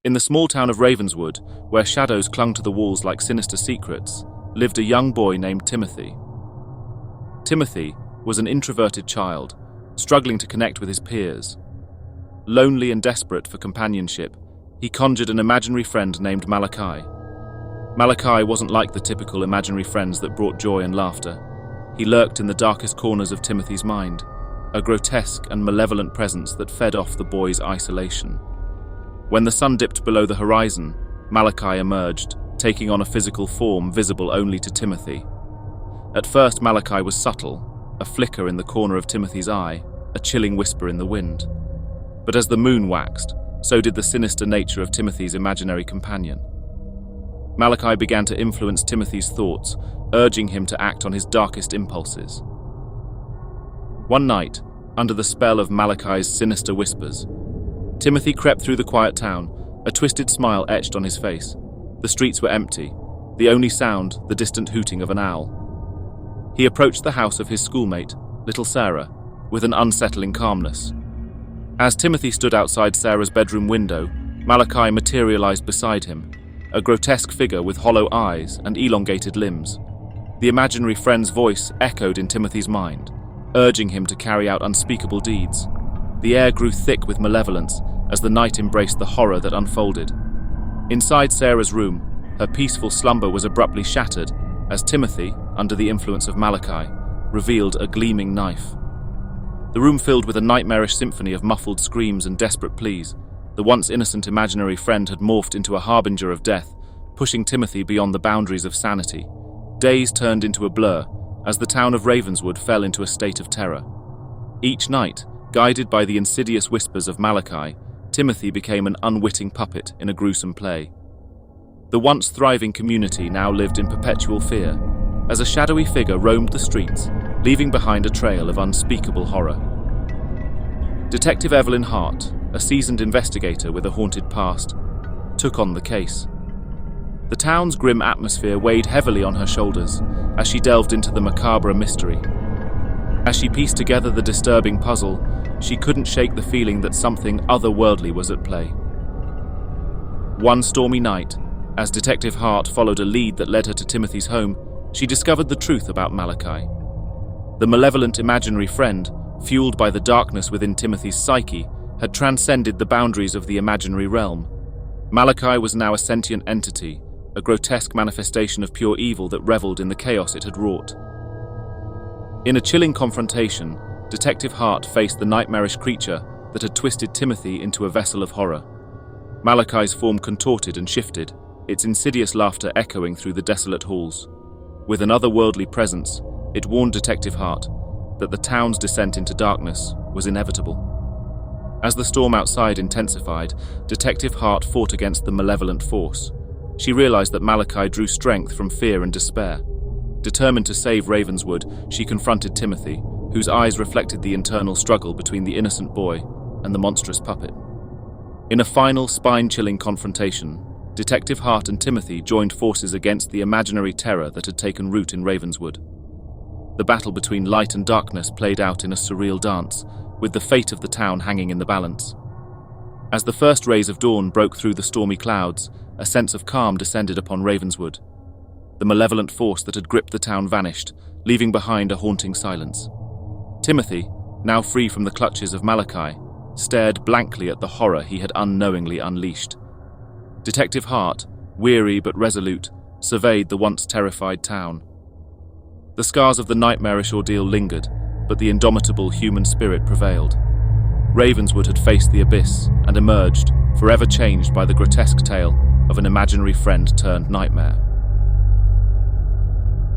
In the small town of Ravenswood, where shadows clung to the walls like sinister secrets, lived a young boy named Timothy. Timothy was an introverted child, struggling to connect with his peers. Lonely and desperate for companionship, he conjured an imaginary friend named Malachai. Malachai wasn't like the typical imaginary friends that brought joy and laughter. He lurked in the darkest corners of Timothy's mind, a grotesque and malevolent presence that fed off the boy's isolation. When the sun dipped below the horizon, Malachai emerged, taking on a physical form visible only to Timothy. At first, Malachai was subtle, a flicker in the corner of Timothy's eye, a chilling whisper in the wind. But as the moon waxed, so did the sinister nature of Timothy's imaginary companion. Malachai began to influence Timothy's thoughts, urging him to act on his darkest impulses. One night, under the spell of Malachai's sinister whispers, Timothy crept through the quiet town, a twisted smile etched on his face. The streets were empty, the only sound the distant hooting of an owl. He approached the house of his schoolmate, little Sarah, with an unsettling calmness. As Timothy stood outside Sarah's bedroom window, Malachai materialized beside him, a grotesque figure with hollow eyes and elongated limbs. The imaginary friend's voice echoed in Timothy's mind, urging him to carry out unspeakable deeds. The air grew thick with malevolence as the night embraced the horror that unfolded. Inside Sarah's room, her peaceful slumber was abruptly shattered as Timothy, under the influence of Malachai, revealed a gleaming knife. The room filled with a nightmarish symphony of muffled screams and desperate pleas. The once innocent imaginary friend had morphed into a harbinger of death, pushing Timothy beyond the boundaries of sanity. Days turned into a blur as the town of Ravenswood fell into a state of terror. Each night, guided by the insidious whispers of Malachai, Timothy became an unwitting puppet in a gruesome play. The once thriving community now lived in perpetual fear, as a shadowy figure roamed the streets, leaving behind a trail of unspeakable horror. Detective Evelyn Hart, a seasoned investigator with a haunted past, took on the case. The town's grim atmosphere weighed heavily on her shoulders as she delved into the macabre mystery. As she pieced together the disturbing puzzle, she couldn't shake the feeling that something otherworldly was at play. One stormy night, as Detective Hart followed a lead that led her to Timothy's home, she discovered the truth about Malachai. The malevolent imaginary friend, fueled by the darkness within Timothy's psyche, had transcended the boundaries of the imaginary realm. Malachai was now a sentient entity, a grotesque manifestation of pure evil that reveled in the chaos it had wrought. In a chilling confrontation, Detective Hart faced the nightmarish creature that had twisted Timothy into a vessel of horror. Malachai's form contorted and shifted, its insidious laughter echoing through the desolate halls. With an otherworldly presence, it warned Detective Hart that the town's descent into darkness was inevitable. As the storm outside intensified, Detective Hart fought against the malevolent force. She realized that Malachai drew strength from fear and despair. Determined to save Ravenswood, she confronted Timothy, whose eyes reflected the internal struggle between the innocent boy and the monstrous puppet. In a final, spine-chilling confrontation, Detective Hart and Timothy joined forces against the imaginary terror that had taken root in Ravenswood. The battle between light and darkness played out in a surreal dance, with the fate of the town hanging in the balance. As the first rays of dawn broke through the stormy clouds, a sense of calm descended upon Ravenswood. The malevolent force that had gripped the town vanished, leaving behind a haunting silence. Timothy, now free from the clutches of Malachai, stared blankly at the horror he had unknowingly unleashed. Detective Hart, weary but resolute, surveyed the once terrified town. The scars of the nightmarish ordeal lingered, but the indomitable human spirit prevailed. Ravenswood had faced the abyss and emerged, forever changed by the grotesque tale of an imaginary friend turned nightmare.